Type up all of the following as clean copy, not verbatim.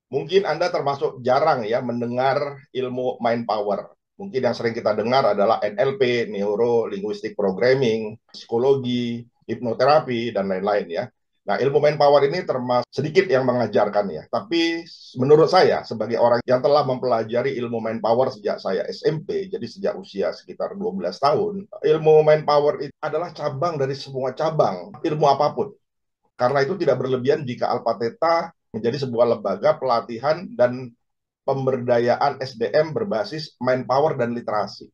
Mungkin Anda termasuk jarang ya mendengar ilmu mind power. Mungkin yang sering kita dengar adalah NLP, Neuro Linguistic Programming, psikologi, hipnoterapi, dan lain-lain ya. Nah, ilmu mind power ini termasuk sedikit yang mengajarkan ya. Tapi menurut saya, sebagai orang yang telah mempelajari ilmu mind power sejak saya SMP, jadi sejak usia sekitar 12 tahun, ilmu mind power itu adalah cabang dari semua cabang ilmu apapun. Karena itu tidak berlebihan jika Alpha Theta menjadi sebuah lembaga pelatihan dan pemberdayaan SDM berbasis manpower dan literasi.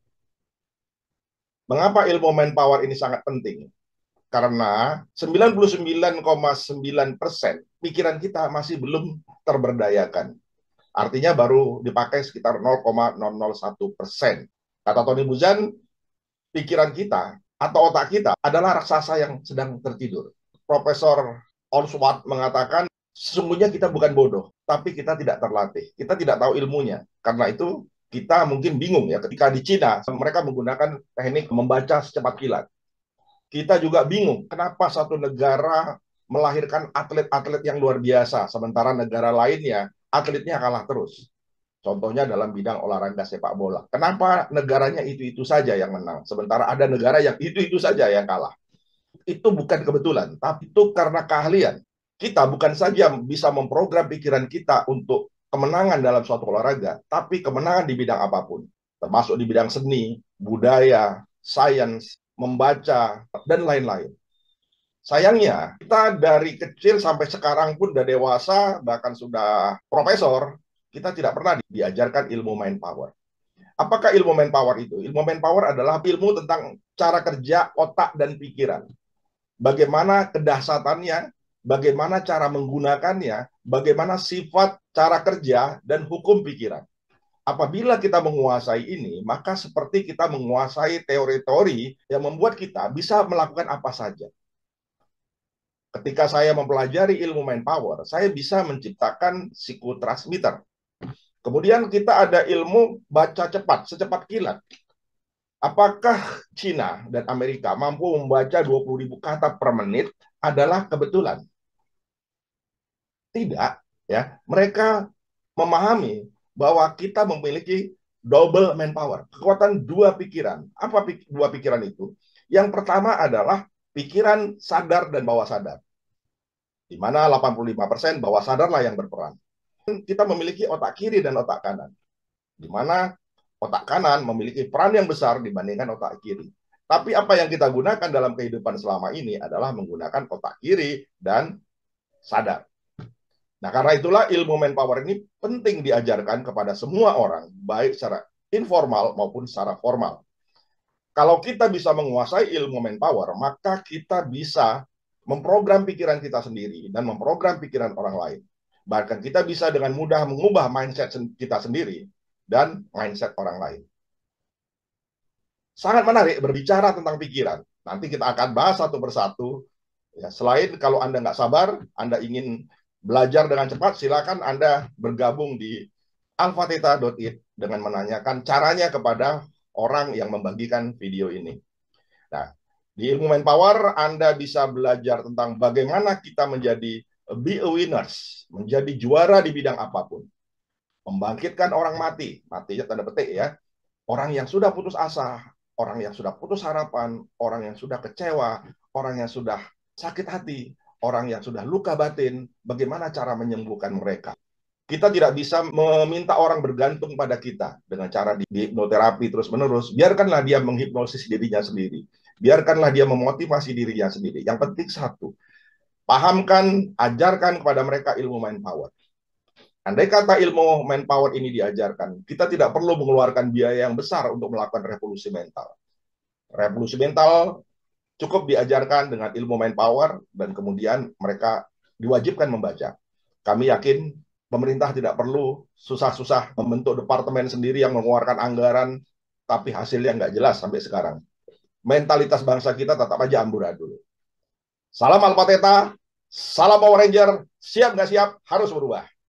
Mengapa ilmu manpower ini sangat penting? Karena 99,9% pikiran kita masih belum terberdayakan. Artinya baru dipakai sekitar 0,001%. Kata Tony Buzan, pikiran kita atau otak kita adalah raksasa yang sedang tertidur. Profesor Oswald mengatakan, sesungguhnya kita bukan bodoh, tapi kita tidak terlatih. Kita tidak tahu ilmunya. Karena itu kita mungkin bingung ya ketika di Cina mereka menggunakan teknik membaca secepat kilat. Kita juga bingung kenapa satu negara melahirkan atlet-atlet yang luar biasa, sementara negara lainnya atletnya kalah terus. Contohnya dalam bidang olahraga sepak bola. Kenapa negaranya itu-itu saja yang menang, sementara ada negara yang itu-itu saja yang kalah? Itu bukan kebetulan, tapi itu karena keahlian. Kita bukan saja bisa memprogram pikiran kita untuk kemenangan dalam suatu olahraga, tapi kemenangan di bidang apapun, termasuk di bidang seni, budaya, sains, membaca, dan lain-lain. Sayangnya, kita dari kecil sampai sekarang pun udah dewasa, bahkan sudah profesor, kita tidak pernah diajarkan ilmu mind power. Apakah ilmu mind power itu? Ilmu mind power adalah ilmu tentang cara kerja otak dan pikiran. Bagaimana kedahsyatannya, bagaimana cara menggunakannya, bagaimana sifat cara kerja dan hukum pikiran. Apabila kita menguasai ini, maka seperti kita menguasai teori-teori yang membuat kita bisa melakukan apa saja. Ketika saya mempelajari ilmu mind power, saya bisa menciptakan psikotransmitter. Kemudian kita ada ilmu baca cepat, secepat kilat. Apakah Cina dan Amerika mampu membaca 20.000 kata per menit adalah kebetulan? Tidak, ya. Mereka memahami bahwa kita memiliki double manpower, kekuatan dua pikiran. Apa dua pikiran itu? Yang pertama adalah pikiran sadar dan bawah sadar, di mana 85% bawah sadarlah yang berperan. Kita memiliki otak kiri dan otak kanan, di mana otak kanan memiliki peran yang besar dibandingkan otak kiri. Tapi apa yang kita gunakan dalam kehidupan selama ini adalah menggunakan otak kiri dan sadar. Nah, karena itulah ilmu manpower ini penting diajarkan kepada semua orang, baik secara informal maupun secara formal. Kalau kita bisa menguasai ilmu manpower, maka kita bisa memprogram pikiran kita sendiri dan memprogram pikiran orang lain. Bahkan kita bisa dengan mudah mengubah mindset kita sendiri dan mindset orang lain. Sangat menarik berbicara tentang pikiran. Nanti kita akan bahas satu persatu. Ya, selain kalau Anda nggak sabar, Anda ingin belajar dengan cepat, silakan Anda bergabung di alphateta.it dengan menanyakan caranya kepada orang yang membagikan video ini. Nah, di ilmu manpower Anda bisa belajar tentang bagaimana kita menjadi be a winners, menjadi juara di bidang apapun. Membangkitkan orang mati, matinya tanda petik ya. Orang yang sudah putus asa, orang yang sudah putus harapan, orang yang sudah kecewa, orang yang sudah sakit hati, orang yang sudah luka batin, bagaimana cara menyembuhkan mereka. Kita tidak bisa meminta orang bergantung pada kita dengan cara di hipnoterapi terus-menerus. Biarkanlah dia menghipnosis dirinya sendiri. Biarkanlah dia memotivasi dirinya sendiri. Yang penting satu, pahamkan, ajarkan kepada mereka ilmu mind power. Andai kata ilmu manpower ini diajarkan, kita tidak perlu mengeluarkan biaya yang besar untuk melakukan revolusi mental. Revolusi mental cukup diajarkan dengan ilmu manpower dan kemudian mereka diwajibkan membaca. Kami yakin pemerintah tidak perlu susah-susah membentuk departemen sendiri yang mengeluarkan anggaran, tapi hasilnya nggak jelas sampai sekarang. Mentalitas bangsa kita tetap aja amburadul. Salam Alpha Theta, salam Power Ranger, siap nggak siap, harus berubah.